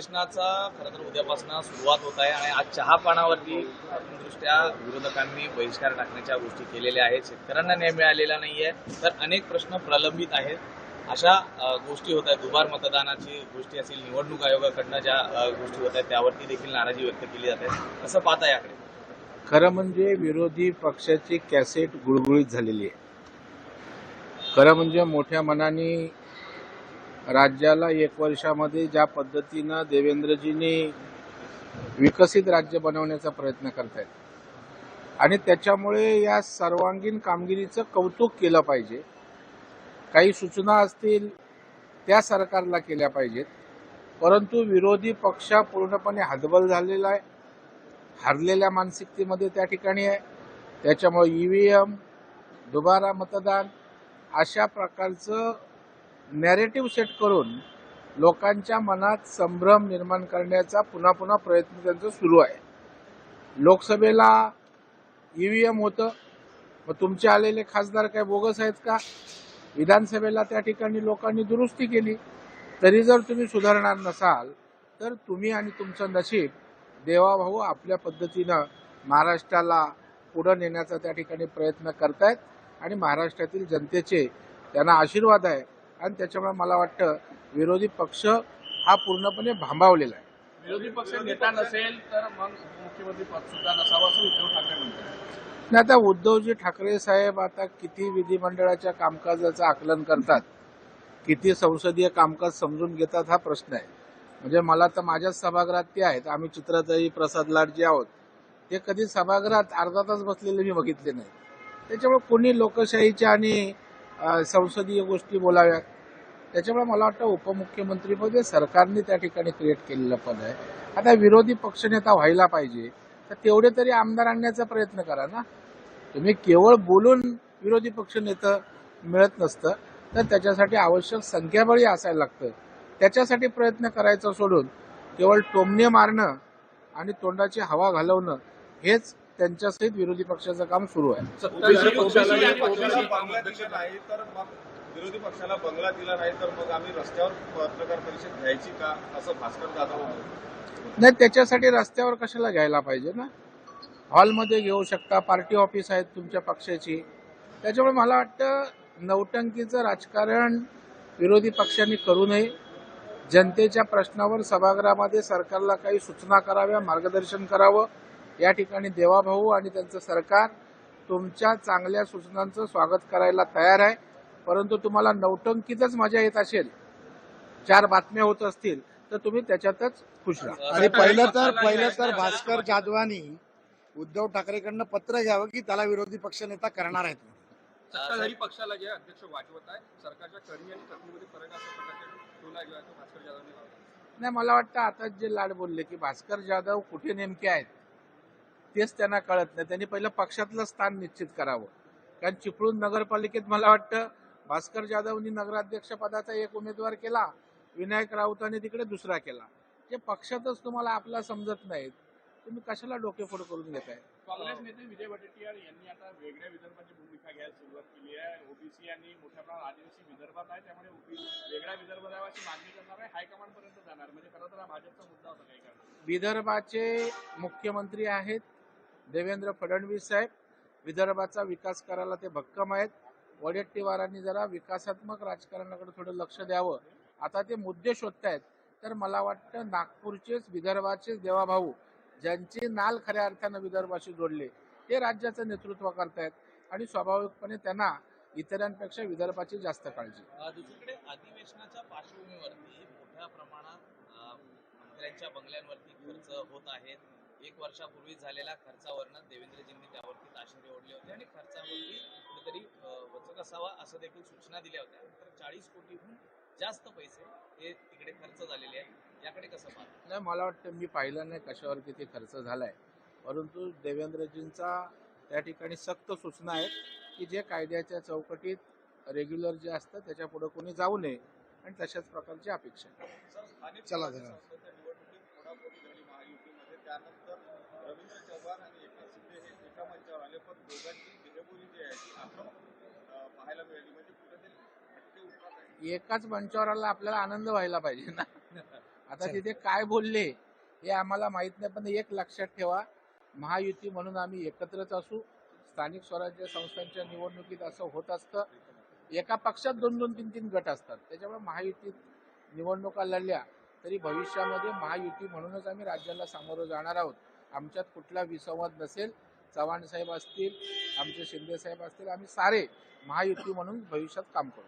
अधिवेशनाचा खरं तर उद्यापासून सुरुवात होत आहे आणि आज चहापानावरती दृष्ट्या विरोधकांनी बहिष्कार टाकण्याच्या गोष्टी केलेल्या आहेत. शेतकऱ्यांना न्याय मिळालेला नाहीये, तर अनेक प्रश्न प्रलंबित आहेत. अशा गोष्टी होत आहेत. दुबार मतदानाची गोष्टी असतील, निवडणूक आयोगाकडनं ज्या गोष्टी होत आहेत त्यावरती देखील नाराजी व्यक्त केली जाते. कसं पाहता याकडे? खरं म्हणजे विरोधी पक्षाची कॅसेट गुळगुळीत झालेली आहे. खरं म्हणजे मोठ्या मनाने राज्याला 1 वर्षामध्ये ज्या पद्धतीनं देवेंद्रजींनी विकसित राज्य बनवण्याचा प्रयत्न करतायत आणि त्याच्यामुळे या सर्वांगीण कामगिरीचं कौतुक केलं पाहिजे. काही सूचना असतील त्या सरकारला केल्या पाहिजेत, परंतु विरोधी पक्ष पूर्णपणे हतबल झालेला आहे, हरलेल्या मानसिकतेमध्ये त्या ठिकाणी आहे. त्याच्यामुळे ईव्हीएम, दुबारा मतदान अशा प्रकारचं नॅरेटिव्ह सेट करून लोकांच्या मनात संभ्रम निर्माण करण्याचा पुन्हा पुन्हा प्रयत्न त्यांचा सुरू आहे. लोकसभेला ईव्हीएम होतं, मग तुमचे आलेले खासदार काय बोगस आहेत का? विधानसभेला त्या ठिकाणी लोकांनी दुरुस्ती केली. तरी जर तुम्ही सुधारणार नसाल तर तुम्ही आणि तुमचं नशीब देवाभाऊ आपल्या पद्धतीनं महाराष्ट्राला पुढे नेण्याचा त्या ठिकाणी प्रयत्न करतायत आणि महाराष्ट्रातील जनतेचे त्यांना आशीर्वाद आहे आणि त्याच्यामुळे मला वाटतं विरोधी पक्ष हा पूर्णपणे भांबावलेला आहे. विरोधी पक्ष नेता नसेल तर मग मुख्यमंत्री पद सुद्धा नसावं असं उद्धव ठाकरे म्हणतात. आता उद्धवजी ठाकरे साहेब आता किती विधिमंडळाच्या कामकाजाचं आकलन करतात, किती संसदीय कामकाज समजून घेतात हा प्रश्न आहे. म्हणजे मला तर माझ्याच सभागृहात ते आहेत, आम्ही चित्रताई प्रसाद लाड जे आहोत ते कधी सभागृहात अर्धा तास बसलेले मी बघितले नाही. त्याच्यामुळे कोणी लोकशाहीच्या आणि संसदीय गोष्टी बोलाव्यात. त्याच्यामुळे मला वाटतं उपमुख्यमंत्रीपद सरकारने त्या ठिकाणी क्रिएट केलेलं पद आहे. आता विरोधी पक्षनेता व्हायला पाहिजे तर तेवढे तरी आमदार आणण्याचा प्रयत्न करा ना. तुम्ही केवळ बोलून विरोधी पक्षनेता मिळत नसतं, तर त्याच्यासाठी आवश्यक संख्याबळी असायला लागतं. त्याच्यासाठी प्रयत्न करायचा सोडून केवळ टोमणे मारणं आणि तोंडाची हवा घालवणं हेच त्यांच्यासहित विरोधी पक्षाचं काम सुरू आहे. विरोधी पक्षाला बंगला दिला नाही तर मग आम्ही रस्त्यावर पत्रकार परिषद घ्यायची का, असं भास्कर जाधव नाही. त्याच्यासाठी रस्त्यावर कशाला घ्यायला पाहिजे ना, हॉलमध्ये घेऊ शकता. पार्टी ऑफिस आहेत तुमच्या पक्षाची. त्याच्यामुळे मला वाटतं नौटंकीचं राजकारण विरोधी पक्षांनी करू नये. जनतेच्या प्रश्नावर सभागृहामध्ये सरकारला काही सूचना कराव्या, मार्गदर्शन करावं. या ठिकाणी देवाभाऊ आणि त्यांचं सरकार तुमच्या चांगल्या सूचनांचं स्वागत करायला तयार आहे. परंतु तुम्हाला नौटंकीतच मजा येत असेल, 4 बातम्या होत असतील तर तुम्ही त्याच्यातच खुश राहा. आणि पहिलं तर भास्कर जाधवांनी उद्धव ठाकरेकडनं पत्र घ्यावं की त्याला विरोधी पक्षनेता करणार आहेत. सत्ताधारी पक्षाला जे अध्यक्ष वाटवत आहे सरकारच्या करणी आणि प्रतिनिधी फरक असं प्रकारचे टोला जो आहे तो भास्कर जाधवने लावला. नाही, मला वाटतं आता जे लाड बोलले की भास्कर जाधव कुठे नेमके आहेत तेच त्यांना कळत नाही. त्यांनी पहिलं पक्षातलं स्थान निश्चित करावं. कारण चिपळूण नगरपालिकेत मला वाटतं भास्कर जाधवनी नगराध्यक्ष पदाचा एक उमेदवार केला, विनायक राऊतांनी तिकडे दुसरा केला. जे पक्षातच तुम्हाला आपला समजत नाहीत, तुम्ही कशाला डोकेफोड करून घेताय? काँग्रेस नेते विजय वडेट्टीवार यांनी आता वेगळ्या विदर्भाची भूमिका घ्यायला सुरुवात केली आहे. ओबीसी आणि मोठ्या प्रमाणात आदिवासी विदर्भात आहे, त्यामुळे वेगळा विदर्भ द्यावाची मागणी करणार आहे. हायकमांड पर्यंत जाणार. म्हणजे खरं तर हा भाजपचा मुद्दा होता काही काळ. विदर्भाचे मुख्यमंत्री आहेत देवेंद्र फडणवीस साहेब. विदर्भाचा विकास करायला ते भक्कम आहेत. वडेट्टीवारांनी जरा विकासात्मक राजकारणाकडे थोडं लक्ष द्यावं. आता ते मुद्दे शोधतायत. तर मला वाटतं नागपूरचेच विदर्भाचेच देवाभाऊ ज्यांचे नाल खऱ्या अर्थानं विदर्भाशी जोडले ते राज्याचं नेतृत्व करतायत आणि स्वाभाविकपणे त्यांना इतरांपेक्षा विदर्भाची जास्त काळजी. दुसरीकडे अधिवेशनाच्या पार्श्वभूमीवरती मोठ्या प्रमाणात मंत्र्यांच्या बंगल्यांवरती खर्च होत आहेत. 1 वर्षापूर्वी झालेल्या खर्चावरनं देवेंद्रजींनी त्यावरती ताशेरे ओढले होते आणि खर्चावरती कुठेतरी वचक असावा असं देखील सूचना दिल्या होत्या. तर 40 कोटीहून जास्त पैसे हे तिकडे खर्च झालेले आहेत. याकडे कसं पाहता? नाही, मला वाटतं मी पाहिलं नाही कशावर किती खर्च झालाय, परंतु देवेंद्रजींचा त्या ठिकाणी सक्त सूचना आहेत की जे कायद्याच्या चौकटीत रेग्युलर जे असतं त्याच्या पुढे कोणी जाऊ नये आणि तशाच प्रकारची अपेक्षा आहे. चला त्यानंतर रवींद्र चव्हाण आणि एकनाथ शिंदे हे एका मंचावर आले, पण दोघांची दिशाभूली जी आहे ती आक्रमक पाहायला मिळाली. म्हणजे कुठेतरी हटके उठत आहे. एकाच मंचावर आला आपल्याला आनंद व्हायला पाहिजे ना. आता तिथे काय बोलले हे आम्हाला माहित नाही, पण एक लक्षात ठेवा, महायुती म्हणून आम्ही एकत्रच असू. स्थानिक स्वराज्य संस्थांच्या निवडणुकीत असं होत असतं, एका पक्षात 2-2, 3-3 गट असतात. त्याच्यामुळे महायुतीत निवडणुका लढल्या तरी भविष्यामध्ये महायुती म्हणूनच आम्ही राज्याला सामोरं जाणार आहोत. आमच्यात कुठला विसंवाद नसेल. चव्हाण साहेब असतील, आमचे शिंदे साहेब असतील, आम्ही सारे महायुती म्हणून भविष्यात काम करू.